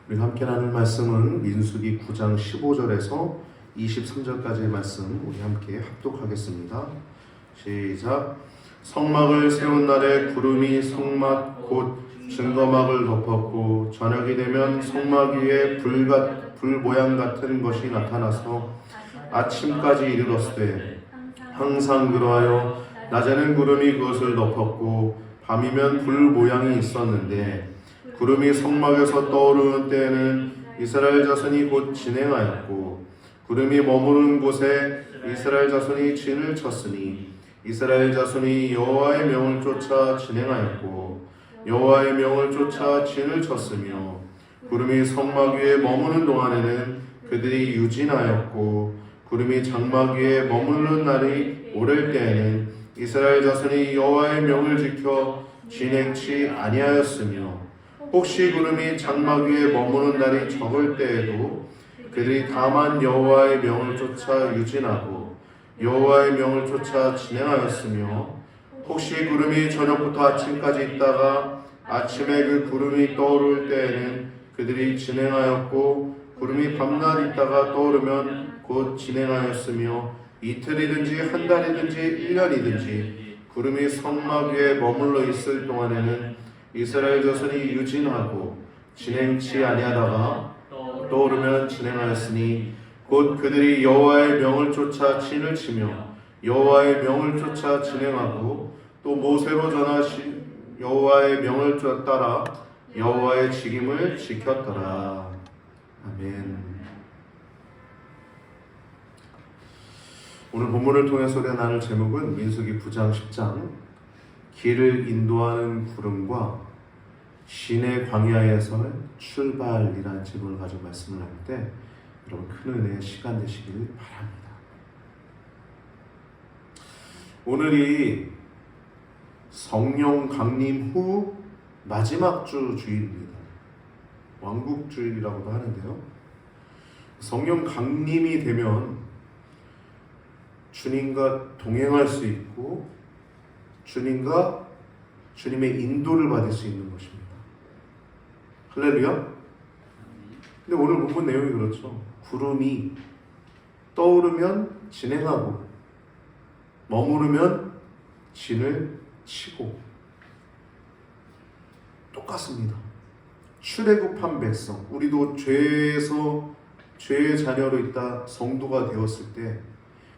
우리 함께 나눌 말씀은 민수기 9장 15절에서 23절까지의 말씀 우리 함께 합독하겠습니다. 시작. 성막을 세운 날에 구름이 성막 곧 증거막을 덮었고 저녁이 되면 성막 위에 불 모양 같은 것이 나타나서 아침까지 이르렀으되 항상 그러하여 낮에는 구름이 그것을 덮었고 밤이면 불 모양이 있었는데 구름이 성막에서 떠오르는 때에는 이스라엘 자손이 곧 진행하였고 구름이 머무르는 곳에 이스라엘 자손이 진을 쳤으니 이스라엘 자손이 여호와의 명을 쫓아 진행하였고 여호와의 명을 쫓아 진을 쳤으며 구름이 성막 위에 머무는 동안에는 그들이 유진하였고 구름이 장막 위에 머무는 날이 오를 때에는 이스라엘 자손이 여호와의 명을 지켜 진행치 아니하였으며 혹시 구름이 장막 위에 머무는 날이 적을 때에도 그들이 다만 여호와의 명을 쫓아 유진하고 여호와의 명을 쫓아 진행하였으며 혹시 구름이 저녁부터 아침까지 있다가 아침에 그 구름이 떠오를 때에는 그들이 진행하였고 구름이 밤낮 있다가 떠오르면 곧 진행하였으며 이틀이든지 한 달이든지 1년이든지 구름이 성막 위에 머물러 있을 동안에는 이스라엘 자손이 유진하고 진행치 아니하다가 떠오르면 진행하였으니 곧 그들이 여호와의 명을 쫓아 진을 치며 여호와의 명을 쫓아 진행하고 또 모세로 전하신 여호와의 명을 따라 여호와의 직임을 지켰더라. 아멘. 오늘 본문을 통해서 우리가 나눌 제목은 민수기 9장 10장 길을 인도하는 구름과 시내 광야에서의 출발이라는 제목을 가지고 말씀을 할 때 여러분 큰 은혜의 시간 되시길 바랍니다. 오늘이 성령 강림 후 마지막 주 주일입니다. 왕국 주일이라고도 하는데요. 성령 강림이 되면 주님과 동행할 수 있고 주님과 주님의 인도를 받을 수 있는 것입니다. 할렐루야. 근데 오늘 본문 내용이 그렇죠. 구름이 떠오르면 진행하고 머무르면 진을 치고 똑같습니다. 출애굽한 백성, 우리도 죄의 자녀로 있다 성도가 되었을 때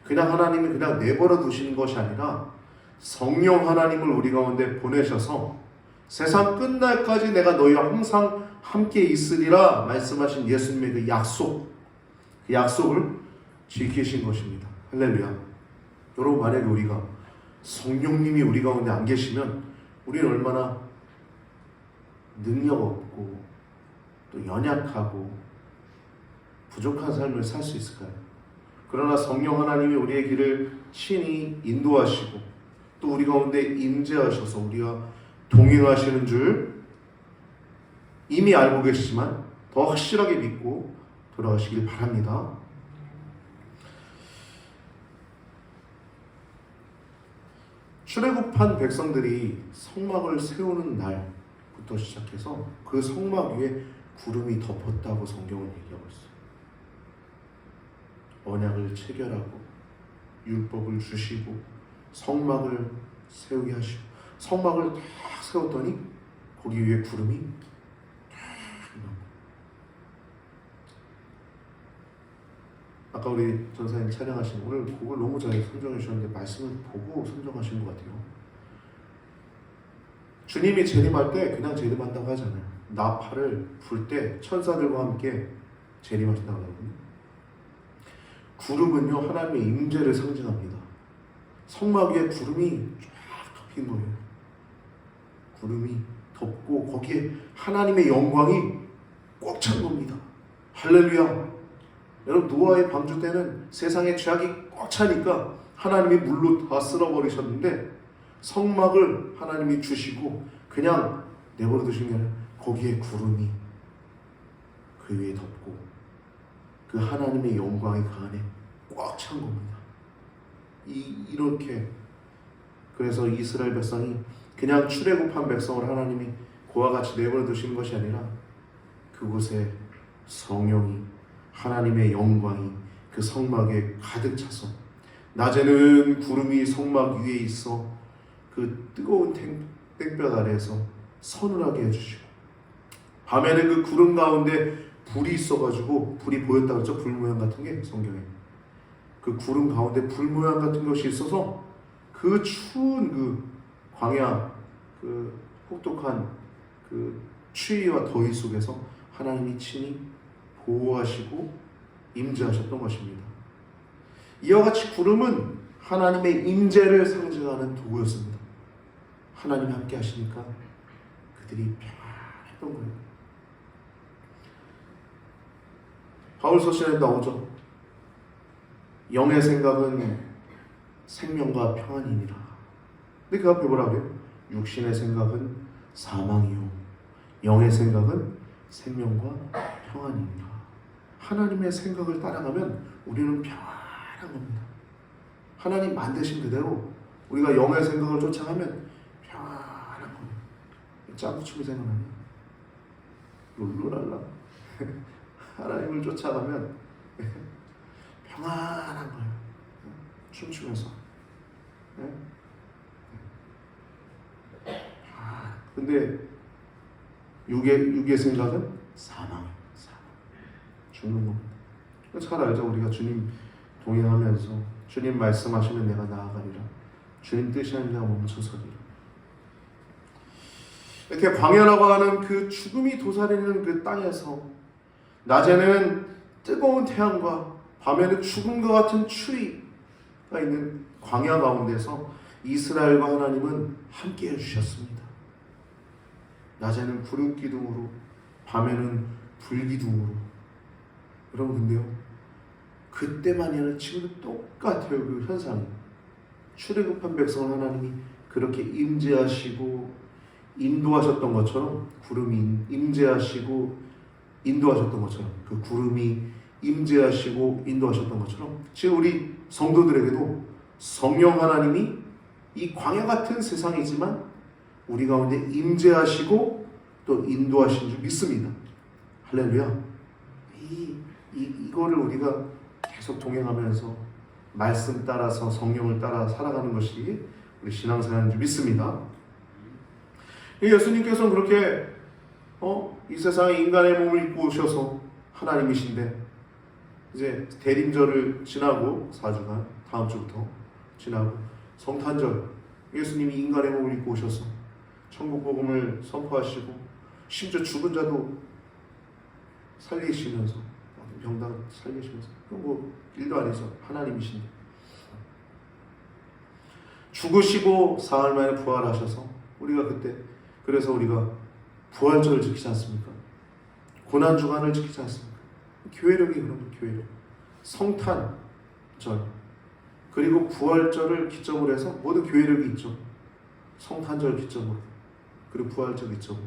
그냥 하나님이 그냥 내버려 두시는 것이 아니라 성령 하나님을 우리 가운데 보내셔서 세상 끝날까지 내가 너희와 항상 함께 있으리라 말씀하신 예수님의 그 약속을 지키신 것입니다. 할렐루야. 여러분, 만약에 우리가 성령님이 우리 가운데 안 계시면 우리는 얼마나 능력 없고 또 연약하고 부족한 삶을 살 수 있을까요? 그러나 성령 하나님이 우리의 길을 친히 인도하시고 또 우리 가운데 임재하셔서 우리와 동행하시는 줄 이미 알고 계시지만 더 확실하게 믿고 돌아가시길 바랍니다. 출애굽한 백성들이 성막을 세우는 날부터 시작해서 그 성막 위에 구름이 덮었다고 성경은 얘기하고 있어요. 언약을 체결하고 율법을 주시고 성막을 세우게 하시고 성막을 딱 세웠더니 거기 위에 구름이 아까 우리 전사님 촬영하신 오늘 곡을 너무 잘 선정해 주셨는데 말씀을 보고 선정하신 것 같아요. 주님이 재림할 때 그냥 재림한다고 하잖아요. 나팔을 불 때 천사들과 함께 재림하신다고 하거든요. 구름은요 하나님의 임재를 상징합니다. 성막 위에 구름이 쫙 덮인 거예요. 구름이 덮고 거기에 하나님의 영광이 꽉 찬 겁니다. 할렐루야. 여러분, 노아의 방주 때는 세상의 죄악이 꽉 차니까 하나님이 물로 다 쓸어버리셨는데 성막을 하나님이 주시고 그냥 내버려 두신 게 아니라 거기에 구름이 그 위에 덮고 그 하나님의 영광이 그 안에 꽉 찬 겁니다. 이렇게 그래서 이스라엘 백성이 그냥 출애굽한 백성을 하나님이 그와 같이 내버려 두신 것이 아니라 그곳에 성령이, 하나님의 영광이 그 성막에 가득 차서 낮에는 구름이 성막 위에 있어 그 뜨거운 땡볕 아래에서 서늘하게 해주시고, 밤에는 그 구름 가운데 불이 있어가지고, 불이 보였다 그랬죠? 불 모양 같은 게 성경에. 그 구름 가운데 불 모양 같은 것이 있어서 그 추운 그 광야, 그 혹독한 그 추위와 더위 속에서 하나님이 친히 보호하시고 임재하셨던 것입니다. 이와 같이 구름은 하나님의 임재를 상징하는 도구였습니다. 하나님이 함께 하시니까 그들이 평안했던 거예요. 바울서신에 나오죠. 영의 생각은 생명과 평안이니라. 근데 그 앞에 뭐라고 해요? 육신의 생각은 사망이요, 영의 생각은 생명과 평안이니라. 하나님의 생각을 따라가면 우리는 평안한 겁니다. 하나님 만드신 그대로 우리가 영의 생각을 쫓아가면 평안한 겁니다. 짱구춤이 생각나네. 룰루랄라. 하나님을 쫓아가면 평안한 거예요. 춤추면서. 근데 육의 생각은 사망. 죽는 겁니다. 잘 알죠. 우리가 주님 동행하면서 주님 말씀하시면 내가 나아가리라, 주님 뜻이 아니라 내가 멈춰서리라. 이렇게 광야라고 하는 그 죽음이 도사리는 그 땅에서 낮에는 뜨거운 태양과 밤에는 죽음과 같은 추위가 있는 광야 가운데서 이스라엘과 하나님은 함께 해주셨습니다. 낮에는 구름 기둥으로, 밤에는 불 기둥으로. 여러분, 근데요, 그때만이 아니라 지금도 똑같아요. 그 현상이. 출애굽한 백성을 하나님이 그렇게 임재하시고 인도하셨던 것처럼, 구름이 임재하시고 인도하셨던 것처럼, 그 구름이 임재하시고 인도하셨던 것처럼 지금 우리 성도들에게도 성령 하나님이 이 광야 같은 세상이지만 우리 가운데 임재하시고 또 인도하신 줄 믿습니다. 할렐루야. 이거를 우리가 계속 동행하면서 말씀 따라서 성령을 따라 살아가는 것이 우리 신앙생활인 줄 믿습니다. 예수님께서는 그렇게 이 세상에 인간의 몸을 입고 오셔서 하나님이신데, 이제 대림절을 지나고 4주간, 다음 주부터 지나고 성탄절, 예수님이 인간의 몸을 입고 오셔서 천국 복음을 선포하시고 심지어 죽은 자도 살리시면서, 병당 살리시면서, 그건 뭐 일도 아니죠. 하나님이신데 죽으시고 사흘 만에 부활하셔서 우리가 그때, 그래서 우리가 부활절을 지키지 않습니까? 고난주간을 지키지 않습니까? 교회력이 그런 거예요. 교회력. 성탄절 그리고 부활절을 기점으로 해서 모든 교회력이 있죠. 성탄절 기점으로, 그리고 부활절 기점으로.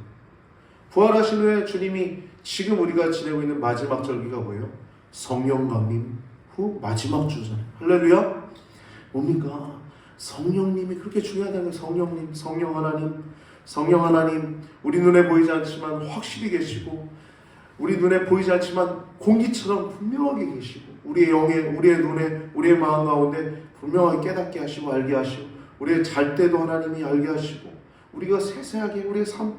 부활하신 후에 주님이 지금 우리가 지내고 있는 마지막 절기가 뭐예요? 성령 강림 후 마지막 주잖아요. 할렐루야. 뭡니까? 성령님이 그렇게 중요하다는 거예요. 성령 하나님, 우리 눈에 보이지 않지만 확실히 계시고, 우리 눈에 보이지 않지만 공기처럼 분명하게 계시고, 우리의 영에, 우리의 눈에, 우리의 마음 가운데 분명하게 깨닫게 하시고 알게 하시고, 우리의 잘 때도 하나님이 알게 하시고, 우리가 세세하게 우리의 삶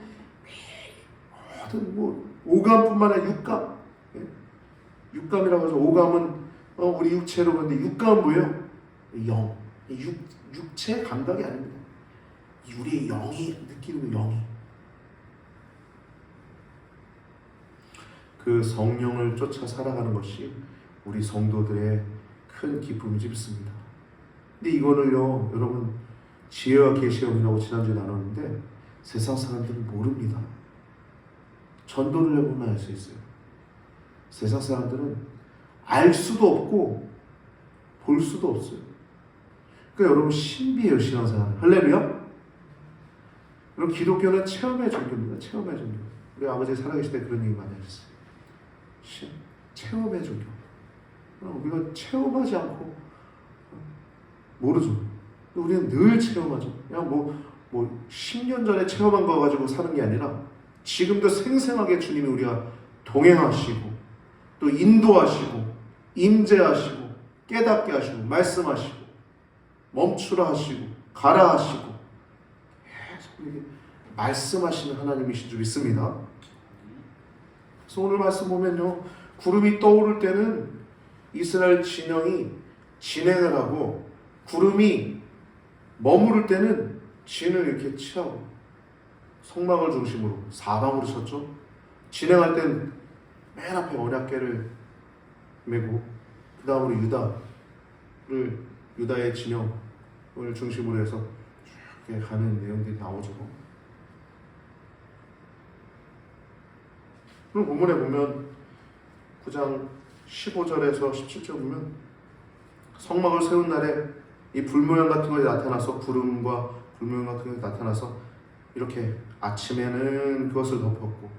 모든 오감뿐만 아니라 육감, 육감이라고 해서 오감은 우리 육체로 보는데 육감은 뭐예요? 영, 육체 감각이 아닙니다. 우리의 영이 느끼는 영이, 그 성령을 쫓아 살아가는 것이 우리 성도들의 큰 기쁨이지 믿습니다. 근데 이거를요, 여러분, 지혜와 계시형이라고 지난주에 나눴는데 세상 사람들은 모릅니다. 전도를 해보면 알 수 있어요. 세상 사람들은 알 수도 없고 볼 수도 없어요. 그러니까 여러분, 신비해요, 신앙생활. 할렐루야. 여러분, 기독교는 체험의 종교입니다. 체험의 종교. 우리 아버지 살아계실 때 그런 얘기 많이 하셨어요. 체험의 종교. 우리가 체험하지 않고 모르죠. 우리는 늘 체험하죠. 그냥 뭐 10년 전에 체험한 거 가지고 사는 게 아니라 지금도 생생하게 주님이 우리가 동행하시고 또 인도하시고 임재하시고 깨닫게 하시고 말씀하시고 멈추라 하시고 가라 하시고 계속 이렇게 말씀하시는 하나님이신 줄 믿습니다. 그래서 오늘 말씀 보면요, 구름이 떠오를 때는 이스라엘 진영이 진행을 하고, 구름이 머무를 때는 진을 이렇게 취하고, 성막을 중심으로 사방으로 쳤죠. 진행할 땐 맨 앞에 언약궤를 메고, 그 다음으로 유다의 진영을 중심으로 해서 쭉 가는 내용들이 나오죠. 그리고 본문에 보면 9장 15절에서 17절 보면 성막을 세운 날에 이 불모양 같은 것이 나타나서, 구름과 불모양 같은 것이 나타나서 이렇게 아침에는 그것을 덮었고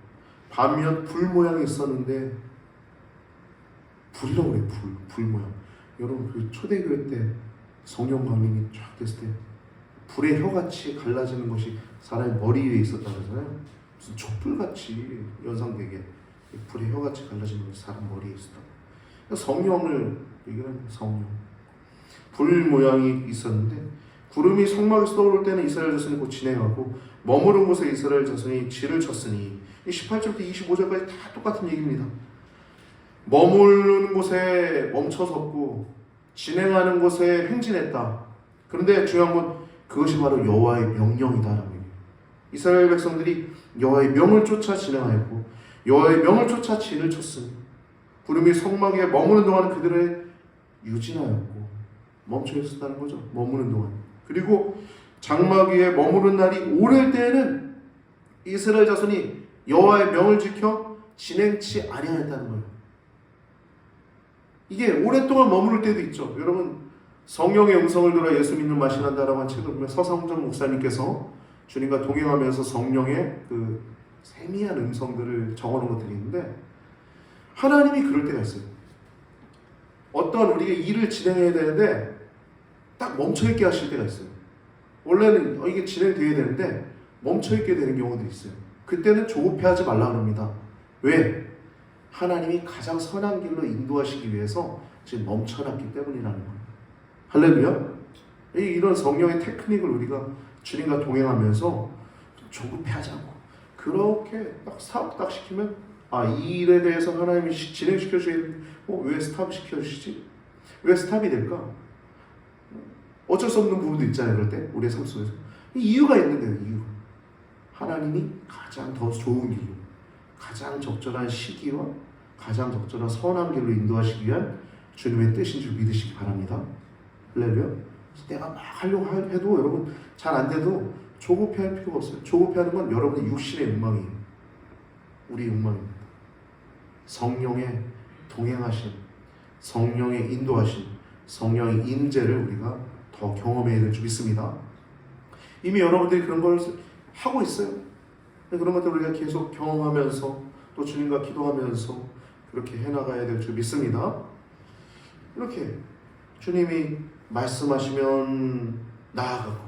밤이면 불모양이 있었는데, 불이라고 해요. 불모양. 여러분 그 초대교회 때 성령 강림이 쫙 됐을 때 불의 혀같이 갈라지는 것이 사람의 머리 위에 있었다고 하잖아요. 무슨 촛불같이 연상되게 불의 혀같이 갈라지는 것이 사람 머리에 있었다. 성령을 얘기하는 성령. 불 모양이 있었는데, 구름이 성막에서 떠오를 때는 이스라엘 자손이 곧 진행하고 머무른 곳에 이스라엘 자손이 진을 쳤으니, 이 18절부터 25절까지 다 똑같은 얘기입니다. 머무르는 곳에 멈춰섰고 진행하는 곳에 행진했다. 그런데 중요한 건 그것이 바로 여호와의 명령이다라고 얘기해요. 이스라엘 백성들이 여호와의 명을 쫓아 진행하였고 여호와의 명을 쫓아 진을 쳤으니, 구름이 성막에 머무는 동안 그들의 유진하였고 멈춰 있었다는 거죠. 머무는 동안. 그리고 장막 위에 머무른 날이 오를 때에는 이스라엘 자손이 여호와의 명을 지켜 진행치 아니하였다는 거예요. 이게 오랫동안 머무를 때도 있죠. 여러분, 성령의 음성을 들어 예수 믿는 맛이 난다라고 한 책을 보면 서성정 목사님께서 주님과 동행하면서 성령의 그 세미한 음성들을 적어놓은 것들이 있는데, 하나님이 그럴 때가 있어요. 어떤 우리가 일을 진행해야 되는데 딱 멈춰있게 하실 때가 있어요. 원래는 이게 진행되어야 되는데 멈춰있게 되는 경우도 있어요. 그때는 조급해하지 말라 그럽니다. 왜? 하나님이 가장 선한 길로 인도하시기 위해서 지금 멈춰놨기 때문이라는 거예요. 할렐루야. 이런 성령의 테크닉을 우리가 주님과 동행하면서 조급해하지 않고 그렇게 딱 사업 딱 시키면, 이 일에 대해서 하나님이 진행시켜 주셔야 되는데 왜 스탑 시켜주시지? 왜 스탑이 될까? 어쩔 수 없는 부분도 있잖아요. 그럴 때 우리의 삶 속에서 이유가 있는 거예요. 이유가. 하나님이 가장 더 좋은 길로, 가장 적절한 시기와 가장 적절한 선한 길로 인도하시기 위한 주님의 뜻인 줄 믿으시기 바랍니다. 할렐루야. 내가 막 하려고 해도 여러분 잘 안 돼도 조급해할 필요가 없어요. 조급해하는 건 여러분의 육신의 욕망이에요. 우리 욕망입니다. 성령의 동행하심, 성령의 인도하심, 성령의 임재를 우리가 더 경험해야 될 줄 믿습니다. 이미 여러분들이 그런 걸 하고 있어요. 그런 것들 우리가 계속 경험하면서 또 주님과 기도하면서 그렇게 해나가야 될 줄 믿습니다. 이렇게 주님이 말씀하시면 나아가고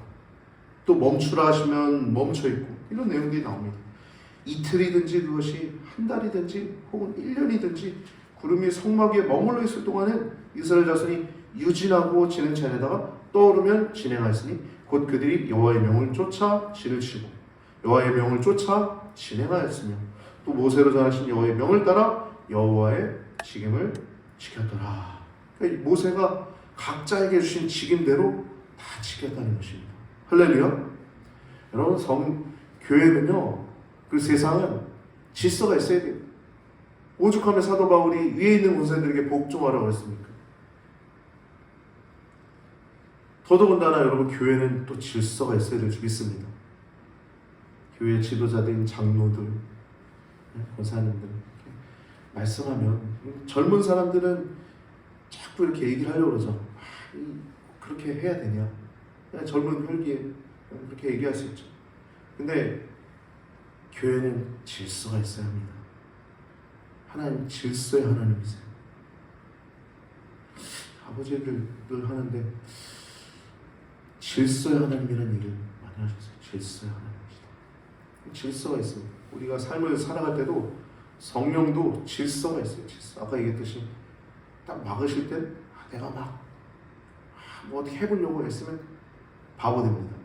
또 멈추라 하시면 멈춰있고, 이런 내용들이 나옵니다. 이틀이든지 그것이 한 달이든지 혹은 1년이든지 구름이 성막 위에 머물러 있을 동안은 이스라엘 자손이 유진하고 진행 차례다가 떠오르면 진행하였으니 곧 그들이 여호와의 명을 쫓아 진을 치고 여호와의 명을 쫓아 진행하였으며 또 모세로 전하신 여호와의 명을 따라 여호와의 직임을 지켰더라. 그러니까 모세가 각자에게 주신 직임대로 다 지켰다는 것입니다. 할렐루야. 여러분, 교회는요, 그 세상은 질서가 있어야 돼요. 오죽하면 사도 바울이 위에 있는 권세들에게 복종하라고 했습니까? 더더군다나 여러분, 교회는 또 질서가 있어야 될 줄 믿습니다. 교회 지도자들, 장로들, 권사님들 말씀하면 젊은 사람들은 자꾸 이렇게 얘기를 하려고 그러죠. 그렇게 해야 되냐? 젊은 혈기에 그렇게 얘기할 수 있죠. 근데 교회는 질서가 있어야 합니다. 하나님 질서의 하나님이세요. 아버지들 늘 하는데 질서의 하나님이라는 얘기를 많이 하셨어요. 질서의 하나님이시다. 질서가 있어요. 우리가 삶을 살아갈 때도 성령도 질서가 있어요. 질서. 아까 얘기했듯이 딱 막으실 때 내가 막 뭐 어떻게 해보려고 했으면 바보 됩니다.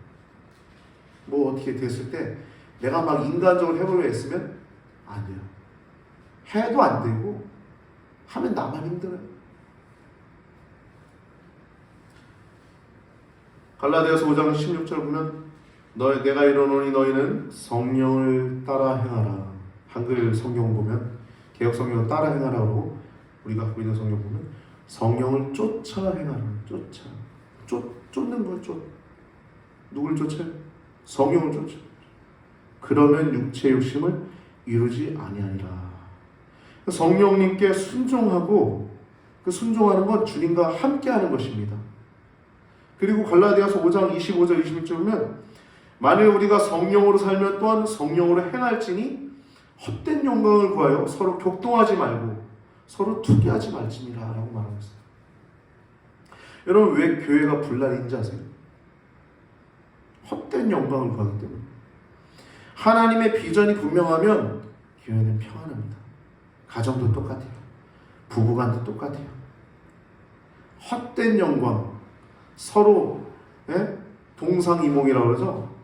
뭐 어떻게 됐을 때 내가 막 인간적으로 해보려고 했으면 안 돼요. 해도 안 되고 하면 나만 힘들어요. 갈라디아서 5장 16절 보면 내가 이르노니 너희는 성령을 따라 행하라. 한글 성경 보면 개역 성경을 따라 행하라고 우리가 갖고 있는 성경 보면 성령을 쫓아 행하라. 쫓는 걸 누굴 쫓아요? 성령을 쫓아. 그러면 육체 욕심을 이루지 아니하리라. 성령님께 순종하고 그 순종하는 건 주님과 함께하는 것입니다. 그리고 갈라디아서 5장 25절 26절 보면 만일 우리가 성령으로 살면 또한 성령으로 행할지니 헛된 영광을 구하여 서로 격동하지 말고 서로 투기하지 말지니라 라고 말하고 있어요. 여러분 왜 교회가 불난인지 아세요? 헛된 영광을 구하기 때문에. 하나님의 비전이 분명하면 교회는 평안합니다. 가정도 똑같아요. 부부간도 똑같아요. 헛된 영광, 서로 동상이몽이라고 그러죠.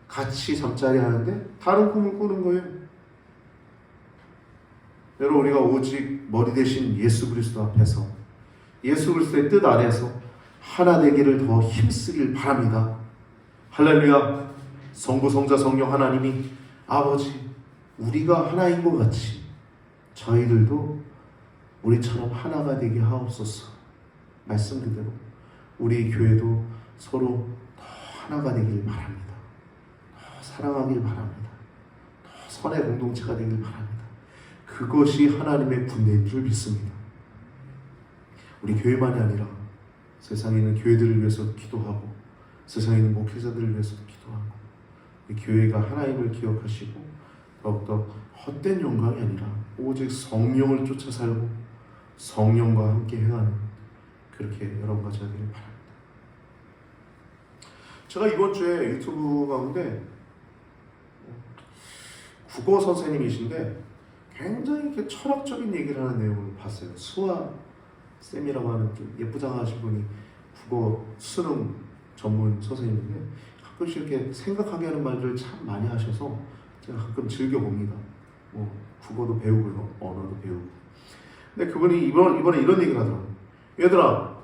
같이 잠자리 하는데 다른 꿈을 꾸는 거예요. 여러분 우리가 오직 머리 대신 예수 그리스도 앞에서 예수 그리스도의 뜻 아래에서 하나 되기를 더 힘쓰길 바랍니다. 할렐루야. 성부 성자 성령 하나님이 아버지 우리가 하나인 것 같이 저희들도 우리처럼 하나가 되게 하옵소서. 말씀 그대로 우리 교회도 서로 더 하나가 되길 바랍니다. 더 사랑하길 바랍니다. 더 선의 공동체가 되길 바랍니다. 그것이 하나님의 군대인 줄 믿습니다. 우리 교회만이 아니라 세상에 있는 교회들을 위해서 기도하고 세상에 있는 목회자들을 위해서도 기도하고 우리 교회가 하나님을 기억하시고 더욱더 헛된 영광이 아니라 오직 성령을 쫓아 살고 성령과 함께 행하는 그렇게 여러분과 제가 되길 바랍니다. 제가 이번 주에 유튜브 가운데 국어 선생님이신데 굉장히 이렇게 철학적인 얘기를 하는 내용을 봤어요. 수아 쌤이라고 하는 좀 예쁘장하신 분이 국어 수능 전문 선생님인데 가끔씩 이렇게 생각하게 하는 말들을 참 많이 하셔서 제가 가끔 즐겨봅니다. 뭐 국어도 배우고요, 언어도 배우고. 근데 그분이 이번에 이런 얘기를 하더라고요. 얘들아,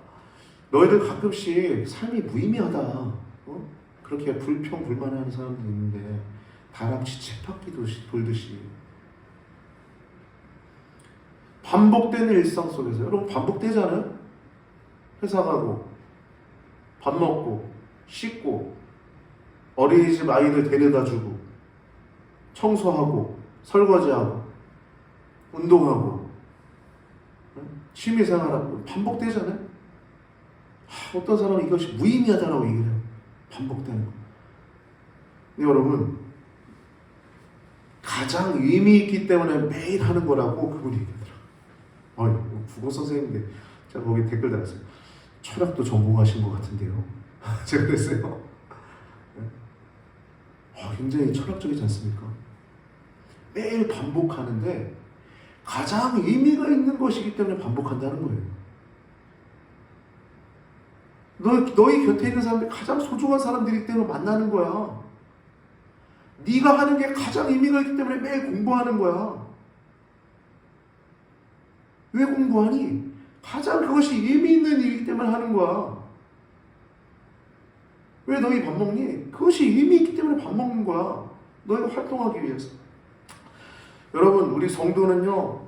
너희들 가끔씩 삶이 무의미하다. 그렇게 불평불만하는 사람도 있는데 다람쥐 쳇바퀴 돌듯이 반복되는 일상 속에서 여러분 반복되잖아요. 회사 가고 밥 먹고 씻고 어린이집 아이들 데려다주고 청소하고 설거지하고 운동하고 취미생활하고 반복되잖아요. 어떤 사람은 이것이 무의미하다라고 얘기를 해요. 반복되는 거. 근데 여러분 가장 의미 있기 때문에 매일 하는 거라고 그분이 얘기하더라고요. 국어 선생님인데 제가 거기 댓글 달았어요. 철학도 전공하신 것 같은데요. 제가 그랬어요. 굉장히 철학적이지 않습니까? 매일 반복하는데 가장 의미가 있는 것이기 때문에 반복한다는 거예요. 너희 곁에 있는 사람들이 가장 소중한 사람들이기 때문에 만나는 거야. 네가 하는 게 가장 의미가 있기 때문에 매일 공부하는 거야. 왜 공부하니? 가장 그것이 의미 있는 일이기 때문에 하는 거야. 왜 너희 밥 먹니? 그것이 의미 있기 때문에 밥 먹는 거야. 너희가 활동하기 위해서. 여러분, 우리 성도는요,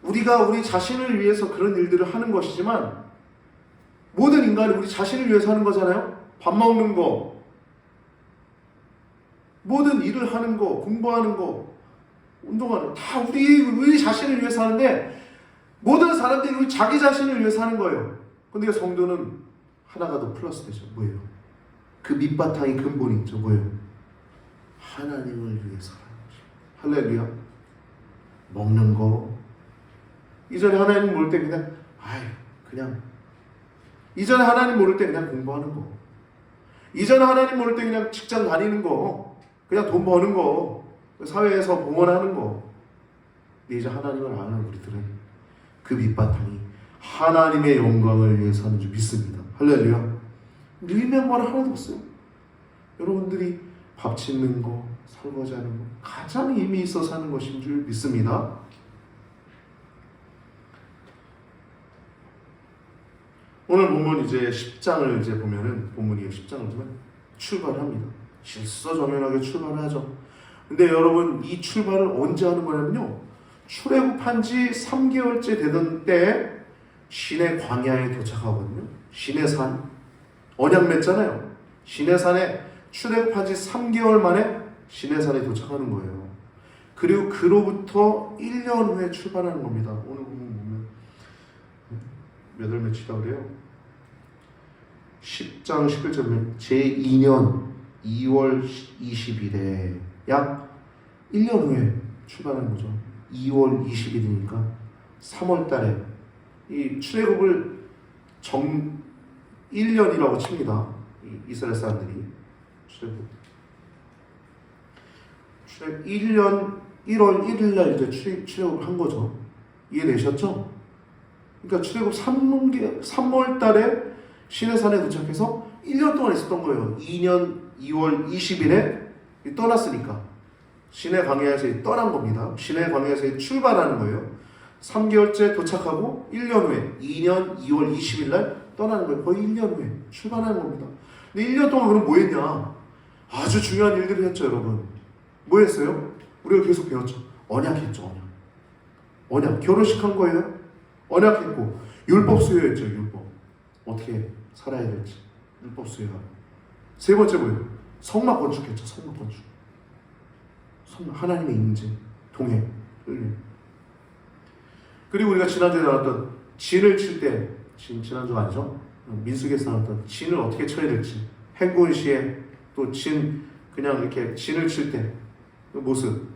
우리가 우리 자신을 위해서 그런 일들을 하는 것이지만 모든 인간이 우리 자신을 위해서 하는 거잖아요. 밥 먹는 거, 모든 일을 하는 거, 공부하는 거, 운동하는 거, 다 우리 자신을 위해서 하는데 모든 사람들이 우리 자기 자신을 위해서 하는 거예요. 근데 성도는 하나가 더 플러스 되죠. 뭐예요? 그 밑바탕이 근본이 있죠. 뭐예요? 하나님을 위해서 하는 거죠. 할렐루야. 먹는 거. 이전에 하나님 모를 때 그냥 이전에 하나님 모를 때 그냥 공부하는 거. 이전에 하나님 모를 때 그냥 직장 다니는 거. 그냥 돈 버는 거. 사회에서 봉헌하는 거. 근데 이제 하나님을 아는 우리들은 그 밑바탕이 하나님의 영광을 위해서 하는 줄 믿습니다. 할렐루야. 밀면 말 하나도 없어요. 여러분들이 밥 짓는 거, 설거지하는 거 가장 의미 있어서 하는 것인 줄 믿습니다. 오늘 본문 이제 10장을 이제 보면은 본문이 10장을 보면 출발을 합니다. 질서정연하게 출발을 하죠. 근데 여러분 이 출발을 언제 하는 거냐면요. 출애굽한 지 3개월째 되던 때 시내 광야에 도착하거든요. 시내산 언약 맺잖아요. 시내산에 출애굽한 지 3개월 만에 시내산에 도착하는 거예요. 그리고 그로부터 1년 후에 출발하는 겁니다. 오늘 보면 몇 월 며칠이라고 그래요? 10장 11절 제2년 2월 20일에 약 1년 후에 출발하는 거죠. 2월 20일이니까 3월 달에 이 출애굽을 1년이라고 칩니다. 이스라엘 사람들이 출애굽 1년 1월 1일 날 이제 출애굽을 한 거죠. 이해되셨죠? 그러니까 출애굽 3월 달에 시내산에 도착해서 1년 동안 있었던 거예요. 2년 2월 20일에 떠났으니까 시내 광야에서 떠난 겁니다. 시내 광야에서 출발하는 거예요. 3개월째 도착하고 1년 후에 2년 2월 20일 날 떠나는 거예요. 거의 1년 후에 출발하는 겁니다. 근데 1년 동안 그럼 뭐 했냐? 아주 중요한 일들을 했죠, 여러분. 뭐 했어요? 우리가 계속 배웠죠. 언약했죠, 언약. 결혼식 한 거예요. 언약했고 율법 수여했죠, 율법. 어떻게 살아야 될지 율법 수여하고. 세 번째 뭐예요? 성막 건축했죠, 성막 건축. 하나님의 임재, 동행, 흘림. 그리고 우리가 지난주에 나왔던 진을 칠 때, 지난주가 아니죠? 민수기에서 나왔던 진을 어떻게 쳐야 될지, 행군 시에 또 그냥 이렇게 진을 칠 때 그 모습.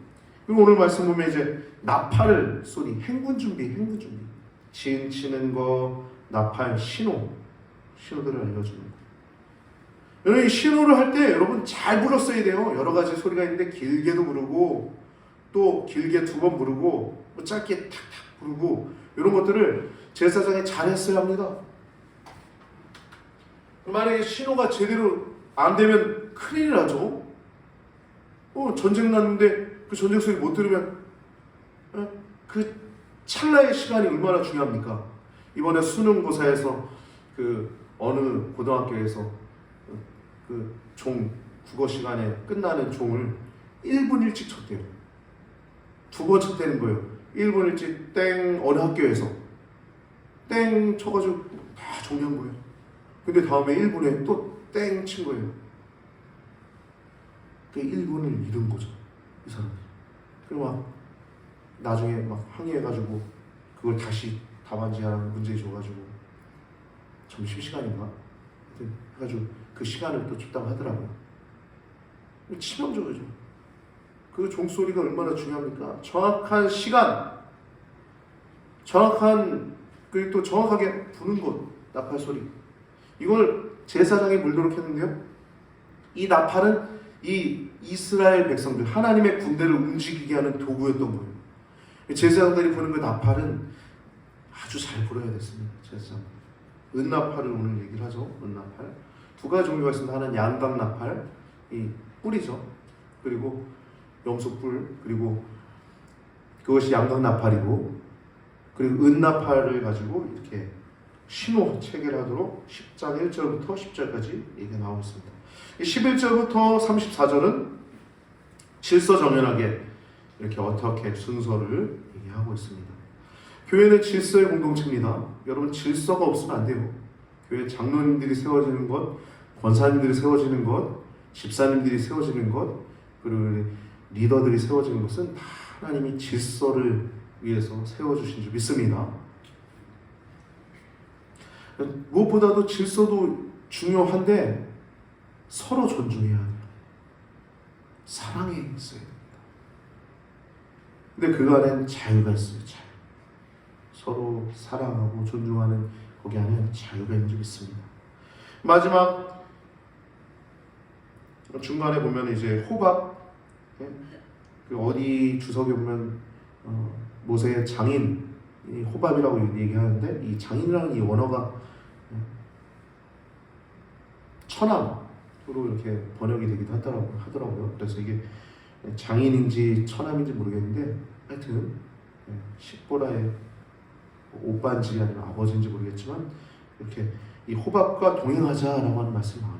그리고 오늘 말씀 보면 이제 나팔을 소리, 행군 준비. 진 치는 거, 나팔, 신호들을 알려주는 거. 여러분 이 신호를 할 때 여러분 잘 불었어야 돼요. 여러 가지 소리가 있는데 길게도 부르고 또 길게 2번 부르고 뭐 짧게 탁탁 부르고 이런 것들을 제사장이 잘했어야 합니다. 만약에 신호가 제대로 안 되면 큰일 나죠. 전쟁 났는데 그 전쟁 소리 못 들으면 그 찰나의 시간이 얼마나 중요합니까? 이번에 수능고사에서 그 어느 고등학교에서 그 국어 시간에 끝나는 종을 1분 일찍 쳤대요. 2번 쳤다는 거예요. 1분 일찍 땡 어느 학교에서 땡 쳐가지고 다 정리한 거예요. 근데 다음에 1분에 또 땡 친 거예요. 그 1분을 잃은 거죠, 이 사람들이. 그리고 막 나중에 막 항의해가지고 그걸 다시 답안지하라고 문제 줘가지고 점심시간인가? 해가지고 그 시간을 또 줬다고 하더라고요. 치명적이죠. 그 종소리가 얼마나 중요합니까? 정확한 시간, 그리고 또 정확하게 부는 것, 나팔 소리. 이걸 제사장이 물도록 했는데요. 이 나팔은 이 이스라엘 백성들, 하나님의 군대를 움직이게 하는 도구였던 거예요. 제사장들이 부는 그 나팔은 아주 잘 불어야 됐습니다. 제사장. 은나팔을 오늘 얘기를 하죠. 은나팔. 2가지 종류가 있습니다. 하나는 양각 나팔, 이 뿔이죠. 그리고 염소뿔, 그리고 그것이 양각 나팔이고, 그리고 은나팔을 가지고 이렇게 신호 체결하도록 10장 1절부터 10절까지 얘기가 나오고 있습니다. 11절부터 34절은 질서정연하게 이렇게 어떻게 순서를 얘기하고 있습니다. 교회는 질서의 공동체입니다. 여러분 질서가 없으면 안 돼요. 교회 장로님들이 세워지는 것, 권사님들이 세워지는 것, 집사님들이 세워지는 것, 그리고 리더들이 세워지는 것은 다 하나님이 질서를 위해서 세워주신 줄 믿습니다. 무엇보다도 질서도 중요한데 서로 존중해야 해요. 사랑에 있어야 됩니다. 근데 그 안에는 자유가 있어요. 자유. 서로 사랑하고 존중하는 거기 안에 자유가 있는 줄 믿습니다. 마지막 중간에 보면 이제 호박, 그 어디 주석에 보면 모세의 장인, 이 호밥이라고 얘기하는데 이 장인이라는 이 원어가 처남으로 이렇게 번역이 되기도 하더라고요. 그래서 이게 장인인지 처남인지 모르겠는데 하여튼 십보라의 오빠인지 아니면 아버지인지 모르겠지만 이렇게 이 호밥과 동행하자라고 하는 말씀이 나와요.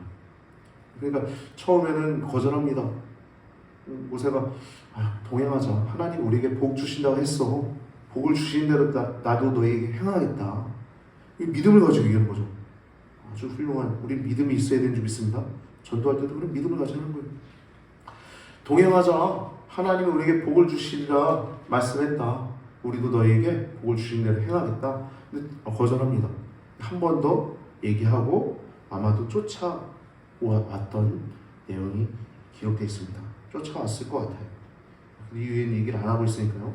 그러니까 처음에는 거절합니다. 모세가 동행하자. 하나님 우리에게 복 주신다고 했어. 복을 주신 대로 나도 너에게 행하겠다. 이 믿음을 가지고 얘기하는 거죠. 아주 훌륭한, 우리 믿음이 있어야 되는 줄 믿습니다. 전도할 때도 그런 믿음을 가지고 하는 거예요. 동행하자. 하나님이 우리에게 복을 주시리라 말씀했다. 우리도 너에게 복을 주신 대로 행하겠다. 근데 거절합니다. 한 번 더 얘기하고 아마도 쫓아왔던 내용이 기록되어 있습니다. 쫓아왔을 것 같아요. 이 이후에는 얘기를 안 하고 있으니까요.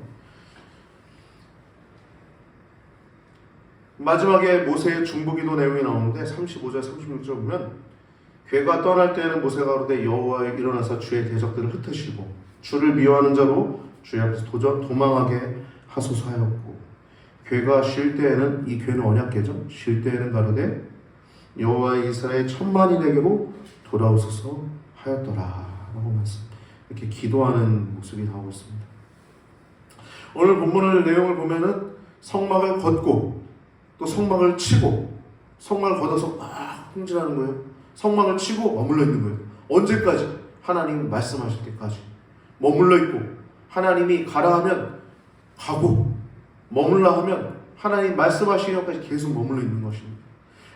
마지막에 모세의 중보기도 내용이 나오는데 35절 36절 보면 괴가 떠날 때에는 모세가 가로되 여호와여 일어나서 주의 대적들을 흩으시고 주를 미워하는 자로 주의 앞에서 도망하게 하소서 하였고 괴가 쉴 때에는, 이 괴는 언약궤죠. 쉴 때에는 가로되 여호와의 이스라엘 천만인에게로 돌아오소서 하였더라 라고 말씀. 이렇게 기도하는 모습이 나오고 있습니다. 오늘 본문의 내용을 보면은 성막을 걷고 또 성막을 치고, 성막을 걷어서 막 흥진하는 거예요. 성막을 치고 머물러 있는 거예요. 언제까지? 하나님 말씀하실 때까지 머물러 있고, 하나님이 가라 하면 가고, 머물라 하면 하나님 말씀하시는 것까지 계속 머물러 있는 것입니다.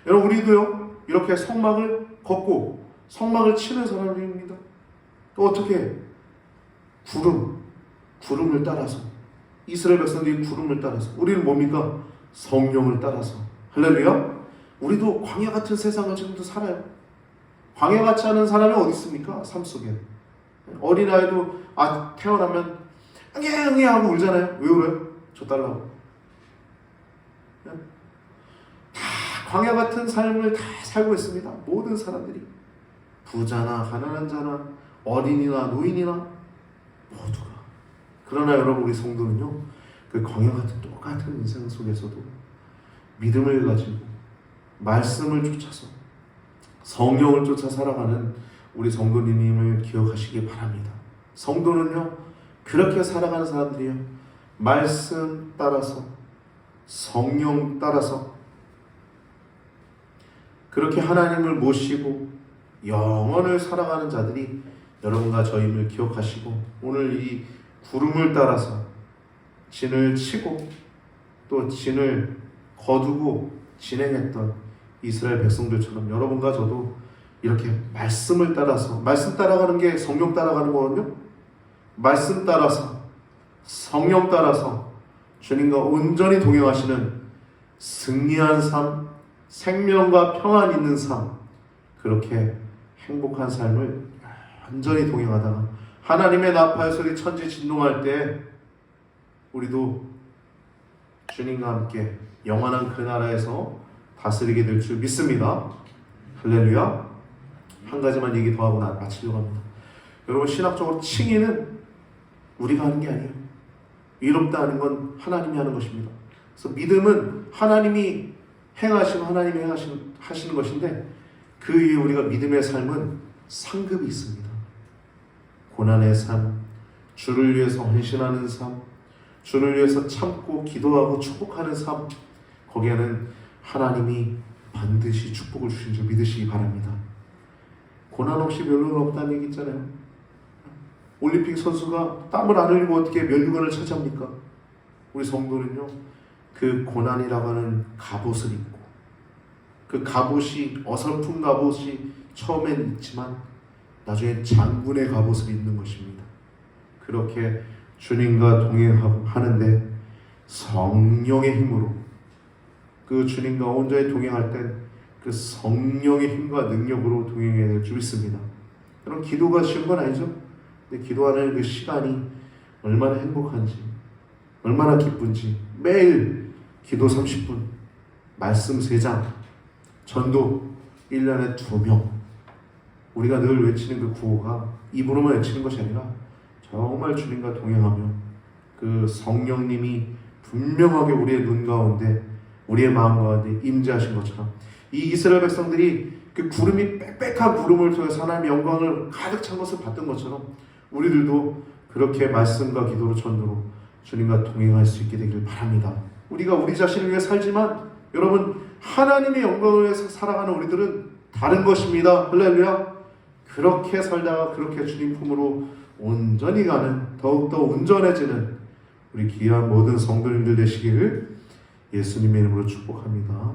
여러분, 우리도요 이렇게 성막을 걷고 성막을 치는 사람들입니다. 또 어떻게? 구름을 따라서, 이스라엘 백성들이 구름을 따라서, 우리는 뭡니까? 성령을 따라서. 할렐루야. 우리도 광야 같은 세상을 지금도 살아요. 광야 같지 않은 사람이 어디 있습니까? 삶 속에 어린아이도 태어나면 응애 하고 울잖아요. 왜 울어요? 저 달라고. 다 광야 같은 삶을 다 살고 있습니다. 모든 사람들이, 부자나 가난한 자나 어린이나 노인이나 모두가. 그러나 여러분, 우리 성도는요 그 광야 같은 똑같은 인생 속에서도 믿음을 가지고 말씀을 쫓아서 성령을 쫓아 살아가는 우리 성도님을 기억하시기 바랍니다. 성도는요 그렇게 살아가는 사람들이요, 말씀 따라서, 성령 따라서 그렇게 하나님을 모시고 영원을 살아가는 자들이 여러분과 저임을 기억하시고, 오늘 이 구름을 따라서 진을 치고 또 진을 거두고 진행했던 이스라엘 백성들처럼 여러분과 저도 이렇게 말씀을 따라서, 말씀 따라가는 게 성령 따라가는 거거든요. 말씀 따라서, 성령 따라서 주님과 온전히 동행하시는 승리한 삶, 생명과 평안 있는 삶, 그렇게 행복한 삶을 완전히 동행하다가 하나님의 나팔 소리 천지 진동할 때 우리도 주님과 함께 영원한 그 나라에서 다스리게 될 줄 믿습니다. 할렐루야. 한 가지만 얘기 더 하고 마치려고 합니다. 여러분, 신학적으로 칭의는 우리가 하는 게 아니에요. 의롭다 하는 건 하나님이 하는 것입니다. 그래서 믿음은 하나님이 행하시고 하나님이 하시는 것인데, 그 위에 우리가 믿음의 삶은 상급이 있습니다. 고난의 삶, 주를 위해서 헌신하는 삶, 주를 위해서 참고 기도하고 축복하는 삶, 거기에는 하나님이 반드시 축복을 주신 줄 믿으시기 바랍니다. 고난 없이 멸류관 없다는 얘기 있잖아요. 올림픽 선수가 땀을 안 흘리고 어떻게 멸류관을 차지합니까? 우리 성도는요 그 고난이라고 하는 갑옷을 입고, 그 갑옷이 어설픈 갑옷이 처음엔 있지만 나중에 장군의 갑옷을 입는 것입니다. 그렇게 주님과 동행하는데 성령의 힘으로, 그 주님과 온전히 동행할 땐 그 성령의 힘과 능력으로 동행해야 될 줄 믿습니다. 여러분, 기도가 쉬운 건 아니죠? 근데 기도하는 그 시간이 얼마나 행복한지, 얼마나 기쁜지, 매일 기도 30분, 말씀 3장, 전도 1년에 2명, 우리가 늘 외치는 그 구호가 입으로만 외치는 것이 아니라 정말 주님과 동행하며 그 성령님이 분명하게 우리의 눈 가운데, 우리의 마음 가운데 임재하신 것처럼, 이 이스라엘 백성들이 그 구름이 빽빽한 구름을 통해서 하나님의 영광을 가득 찬 것을 봤던 것처럼 우리들도 그렇게 말씀과 기도로 전도로 주님과 동행할 수 있게 되길 바랍니다. 우리가 우리 자신을 위해 살지만 여러분, 하나님의 영광을 위해서 살아가는 우리들은 다른 것입니다. 할렐루야. 그렇게 살다가 그렇게 주님 품으로 온전히 가는, 더욱더 온전해지는 우리 귀한 모든 성도님들 되시기를 예수님의 이름으로 축복합니다.